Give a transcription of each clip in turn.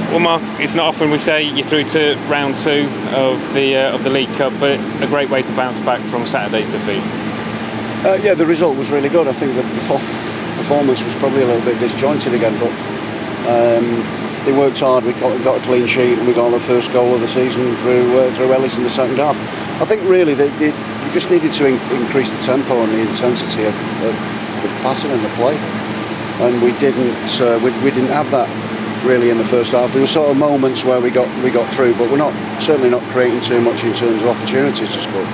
Well, Mark, it's not often we say you're through to round 2 of the League Cup, but a great way to bounce back from Saturday's defeat. Yeah, the result was really good. I think the performance was probably a little bit disjointed again, but they worked hard. We got a clean sheet and we got the first goal of the season through Ellis in the second half. I think really you just needed to increase the tempo and the intensity of the passing and the play, and we didn't have that really in the first half. There were sort of moments where we got through, but we're certainly not creating too much in terms of opportunities to score.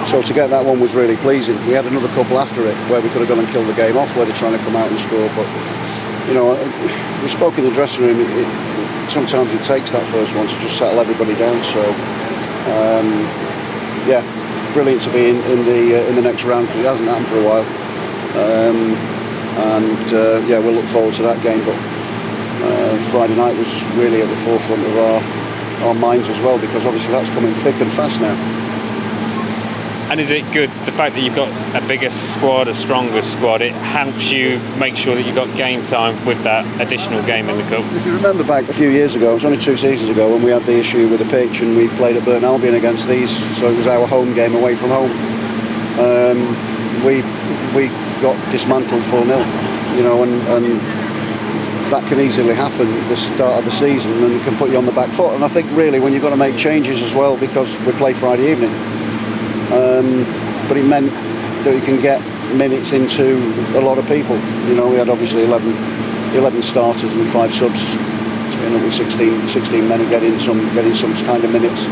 So to get that one was really pleasing. We had another couple after it where we could have gone and killed the game off, where they're trying to come out and score. But we spoke in the dressing room. Sometimes it takes that first one to just settle everybody down. So yeah, brilliant to be in the next round, because it hasn't happened for a while. Yeah, we'll look forward to that game. But Friday night was really at the forefront of our minds as well, because obviously that's coming thick and fast now. And is it good, the fact that you've got a bigger squad, a stronger squad, it helps you make sure that you've got game time with that additional game in the Cup? If you remember back a few years ago, it was only 2 seasons ago, when we had the issue with the pitch and we played at Burton Albion against these, so it was our home game away from home. We got dismantled 4-0, and that can easily happen at the start of the season, and it can put you on the back foot. And I think really when you've got to make changes as well, because we play Friday evening, but it meant that you can get minutes into a lot of people. We had obviously 11 starters and 5 subs, so we ended up with 16 men and getting some kind of minutes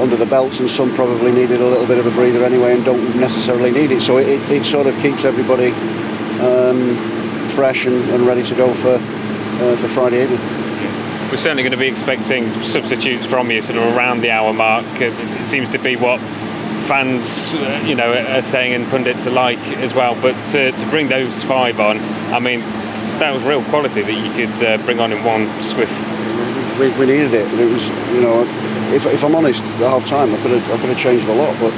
under the belts, and some probably needed a little bit of a breather anyway and don't necessarily need it. So it sort of keeps everybody fresh and ready to go for Friday evening. We're certainly going to be expecting substitutes from you sort of around the hour mark. It seems to be what fans are saying, and pundits alike as well. But to bring those 5 on, I mean, that was real quality that you could bring on in one swift. We needed it. And it was, if I'm honest, at half time I could have changed a lot, but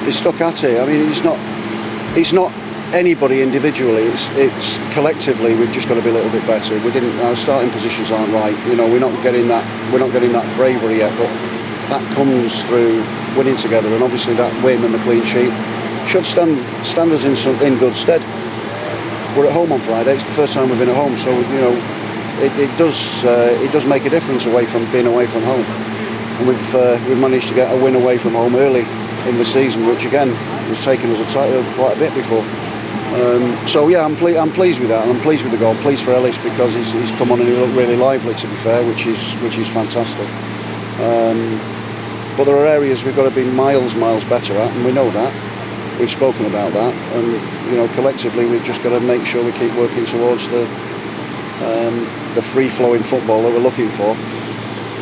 they stuck at it. I mean, it's not anybody individually, it's collectively. We've just got to be a little bit better. Our starting positions aren't right. We're not getting that bravery yet, but that comes through winning together, and obviously that win and the clean sheet should stand us in good stead. We're at home on Friday. It's the first time we've been at home, so it does make a difference being away from home. And we've managed to get a win away from home early in the season, which again was taking us quite a bit before. So yeah, I'm pleased with that, and I'm pleased with the goal. Pleased for Ellis, because he's come on and he looked really lively, to be fair, which is fantastic. But there are areas we've got to be miles better at, and we know that. We've spoken about that, and collectively we've just got to make sure we keep working towards the free-flowing football that we're looking for.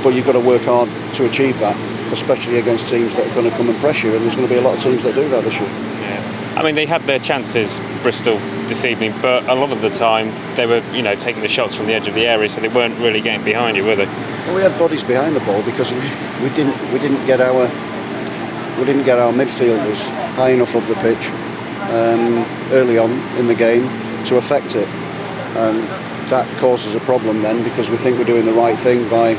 But you've got to work hard to achieve that, especially against teams that are going to come and press you, and there's going to be a lot of teams that do that this year. I mean, they had their chances, Bristol, this evening, but a lot of the time they were, taking the shots from the edge of the area, so they weren't really getting behind you, were they? Well, we had bodies behind the ball because we didn't get our midfielders high enough up the pitch early on in the game to affect it. That causes a problem then, because we think we're doing the right thing by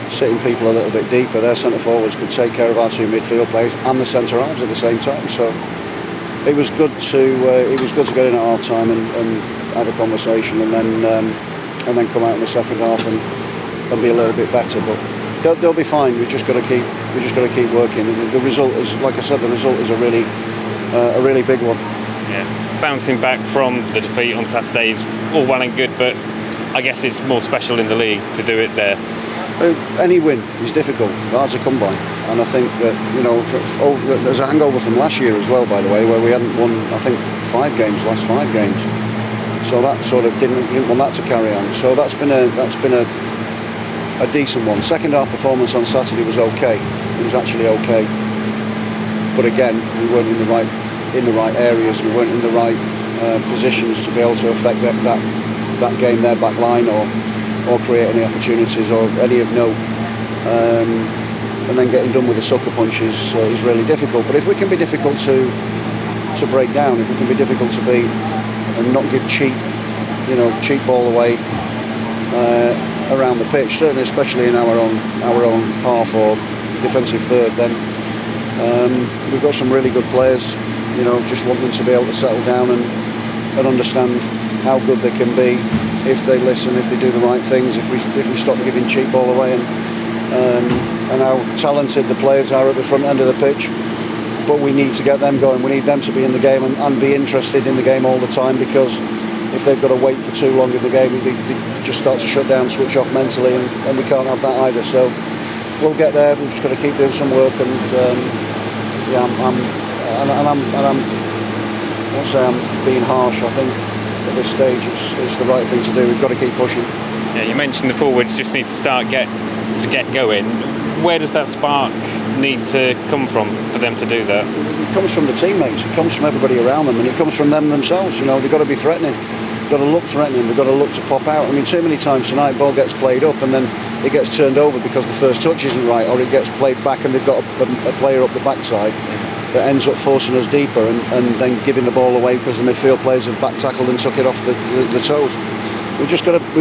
sitting people a little bit deeper. Their centre forwards could take care of our 2 midfield players and the centre halves at the same time. So it was good to get in at half time and have a conversation, and then come out in the second half and be a little bit better. But they'll be fine. We just got to keep working. The result is, like I said, a really big one. Yeah. Bouncing back from the defeat on Saturday is all well and good, but I guess it's more special in the league to do it there. Any win is difficult, hard to come by, and I think that there's a hangover from last year as well, by the way, where we hadn't won, I think, last 5 games. So that sort of didn't want that to carry on. So that's been a decent one. Second half performance on Saturday was okay. It was actually okay, but again, we weren't in the right areas. We weren't in the right positions to be able to affect that game, their back line, or create any opportunities or any of note. And then getting done with the sucker punch is really difficult. But if we can be difficult to break down, if we can be difficult to beat and not give cheap ball away, around the pitch, certainly especially in our own half or defensive third, then we've got some really good players. You know, just want them to be able to settle down and understand how good they can be if they listen, if they do the right things, if we stop giving cheap ball away, and how talented the players are at the front end of the pitch. But we need to get them going. We need them to be in the game and be interested in the game all the time, because if they've got to wait for too long in the game, they just start to shut down, switch off mentally, and we can't have that either. So we'll get there. We've just got to keep doing some work, and I won't say I'm being harsh. I think at this stage it's the right thing to do. We've got to keep pushing. Yeah, you mentioned the forwards just need to get going. Where does that spark need to come from for them to do that? It comes from the teammates. It comes from everybody around them, and it comes from them themselves. You know, they've got to be threatening. They've got to look threatening. They've got to look to pop out. I mean, too many times tonight, ball gets played up and then it gets turned over because the first touch isn't right, or it gets played back and they've got a player up the backside that ends up forcing us deeper and then giving the ball away because the midfield players have back tackled and took it off the toes. We've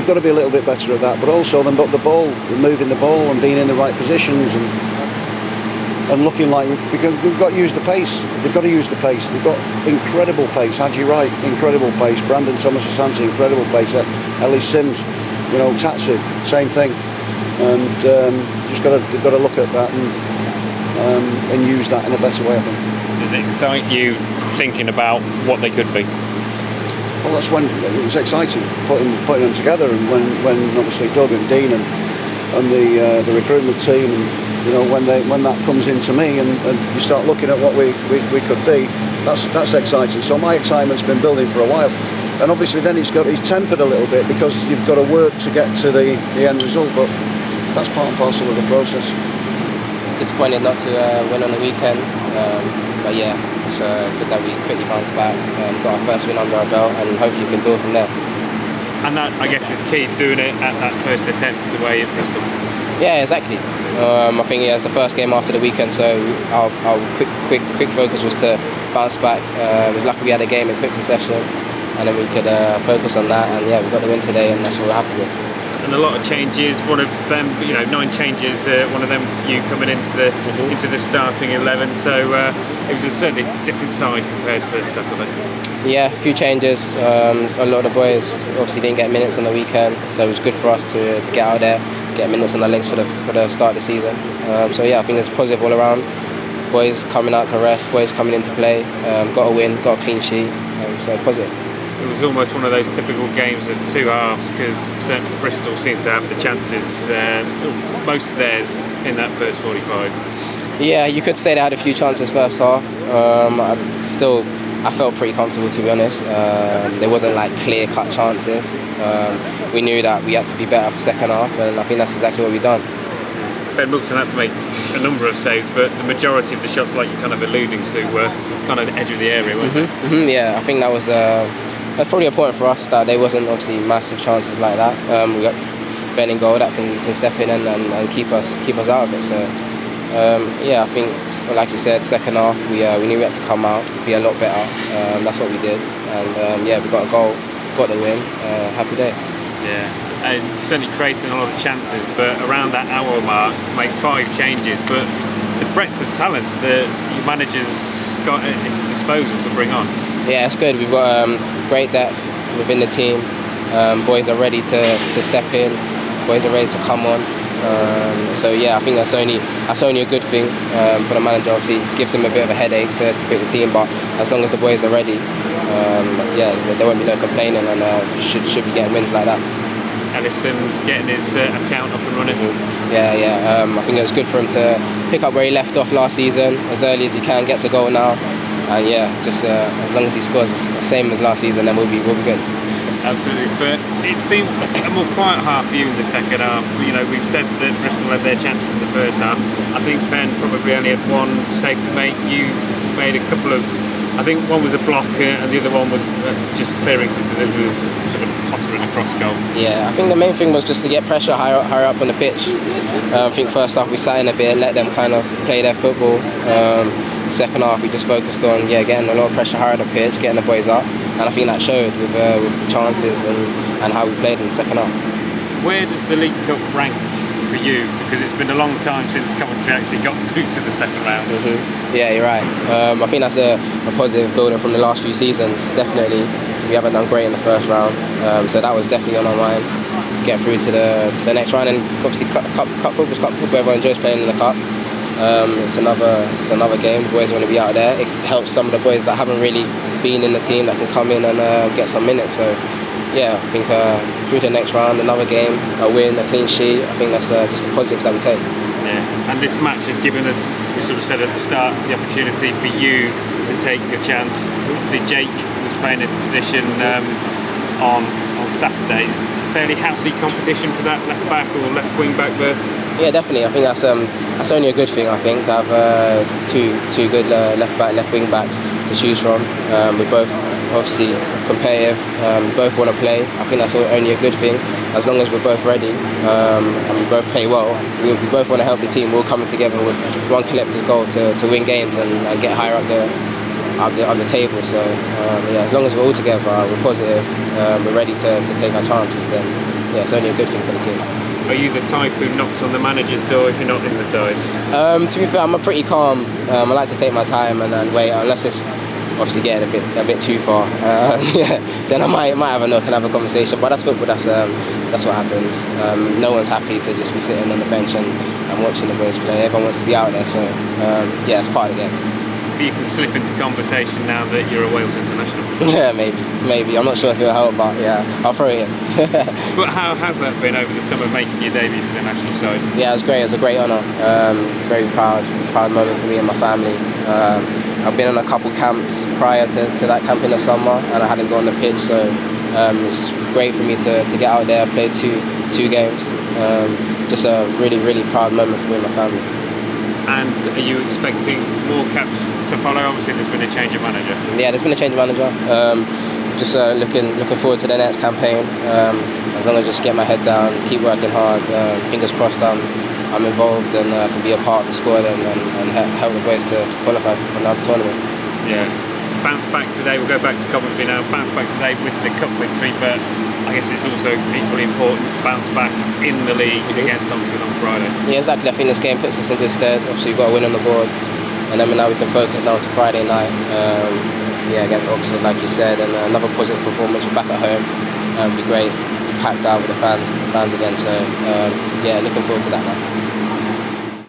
got to be a little bit better at that, but also then the ball, moving the ball and being in the right positions and looking like because we've got to use the pace. They've got to use the pace. They've got incredible pace. Haji Wright, incredible pace. Brandon Thomas Asante, incredible pace. Ellie Sims, you know, Tatsu, same thing. And they've got to look at that and use that in a better way, I think. Does it excite you thinking about what they could be? Well, that's when it was exciting putting them together, and when obviously Doug and Dean and the recruitment team, and you know when that comes into me and you start looking at what we could be, that's exciting. So my excitement's been building for a while, and obviously then it's tempered a little bit because you've got to work to get to the end result, but that's part and parcel of the process. Disappointed not to win on the weekend, but yeah, it's good that we quickly bounced back, got our first win under our belt, and hopefully we can build from there. And that, I guess, is key, doing it at that first attempt away at Bristol. Yeah, exactly. I think it's the first game after the weekend, so our quick focus was to bounce back. It was lucky we had a game in quick concession, and then we could focus on that, and yeah, we got the win today, and that's what we're happy with. And a lot of changes. One of them, 9 changes. One of them, you coming into the starting 11. So it was certainly a different side compared to Saturday. Yeah, a few changes. A lot of the boys obviously didn't get minutes on the weekend, so it was good for us to get out there, get minutes on the legs for the start of the season. So yeah, I think it's positive all around. Boys coming out to rest, boys coming into play, got a win, got a clean sheet. So positive. It was almost one of those typical games of two halves, because certainly Bristol seemed to have the chances, most of theirs, in that first 45. Yeah, you could say they had a few chances first half. I felt pretty comfortable, to be honest. There wasn't like clear-cut chances. We knew that we had to be better for second half, and I think that's exactly what we've done. Ben Wilson had to make a number of saves, but the majority of the shots, like you're kind of alluding to, were kind of the edge of the area, weren't they? Yeah, I think that was that's probably a point for us, that there wasn't obviously massive chances like that. We got Ben in goal that can step in and keep us out of it. So yeah, I think like you said, second half we knew we had to come out, be a lot better. That's what we did, and yeah, we got a goal, got the win. Happy days. Yeah, and certainly creating a lot of chances, but around that hour mark to make 5 changes, but the breadth of talent that your manager's got at his disposal to bring on. Yeah, it's good. We've got great depth within the team. Boys are ready to step in. Boys are ready to come on. So yeah, I think that's only a good thing for the manager. Obviously, it gives him a bit of a headache to pick the team, but as long as the boys are ready, yeah, there won't be no complaining, and should be getting wins like that. Allison's getting his account up and running. Yeah. I think it was good for him to pick up where he left off last season, as early as he can, gets a goal now, and yeah, just as long as he scores the same as last season, then we'll be good. Absolutely, but it seemed a more quiet half view in the second half. We've said that Bristol had their chances in the first half. I think Ben probably only had one save to make. You made a couple of, I think one was a block and the other one was just clearing something that was sort of pottering across goal. Yeah, I think the main thing was just to get pressure higher up on the pitch. I think first half we sat in a bit, let them kind of play their football. Second half we just focused on getting a lot of pressure higher on the pitch, getting the boys up, and I think that showed with the chances and how we played in the second half. Where does the League Cup rank for you? Because it's been a long time since Coventry actually got through to the second round. Yeah, you're right. I think that's a positive build-up from the last few seasons. Definitely, we haven't done great in the first round, so that was definitely on our mind. Get through to the next round, and obviously cup football's cup football. Everyone enjoys playing in the cup. It's another game. The boys want to be out there. It helps some of the boys that haven't really been in the team that can come in and get some minutes. So yeah, I think through to the next round, another game, a win, a clean sheet. I think that's just the positives that we take. Yeah, and this match has given us, we sort of said at the start, the opportunity for you to take your chance. Obviously, Jake was playing in the position on Saturday. Fairly healthy competition for that left back or left wing back berth. Yeah, definitely. I think that's only a good thing. I think to have two good left back, left wing backs to choose from. We're both obviously competitive. Both want to play. I think that's only a good thing. As long as we're both ready and we both play well, we both want to help the team. We're all coming together with one collective goal to win games and get higher up the table. So yeah, as long as we're all together, we're positive, we're ready to take our chances, then yeah, it's only a good thing for the team. Are you the type who knocks on the manager's door if you're not in the side? To be fair, I'm a pretty calm. I like to take my time and wait, unless it's obviously getting a bit too far. Yeah, then I might have a look and have a conversation. But that's football. That's what happens. No one's happy to just be sitting on the bench and watching the boys play. Everyone wants to be out there. So yeah, it's part of the game. You can slip into conversation now that you're a Wales international. Yeah, maybe. I'm not sure if it'll help, but yeah, I'll throw it in. But how has that been over the summer, making your debut for the national side? Yeah, it was great. It was a great honour. Very proud moment for me and my family. I've been on a couple camps prior to that camp in the summer, and I hadn't got on the pitch, so it was great for me to get out there, play two games. Just a really proud moment for me and my family. And are you expecting more caps to follow? Obviously, there's been a change of manager. Yeah, there's been a change of manager. Just looking forward to the next campaign. As long as I just get my head down, keep working hard. Fingers crossed, I'm involved and can be a part of the squad and help the boys to qualify for another tournament. Yeah. Bounce back today. We'll go back to Coventry now. Bounce back today with the cup victory, but I guess it's also equally important to bounce back in the league against Oxford on Friday. Yeah, exactly. I think this game puts us in good stead. Obviously, we've got a win on the board, and then now we can focus now to Friday night. Yeah, against Oxford, like you said, and another positive performance. We're back at home. It'll be great. Packed out with the fans again. So yeah, looking forward to that now.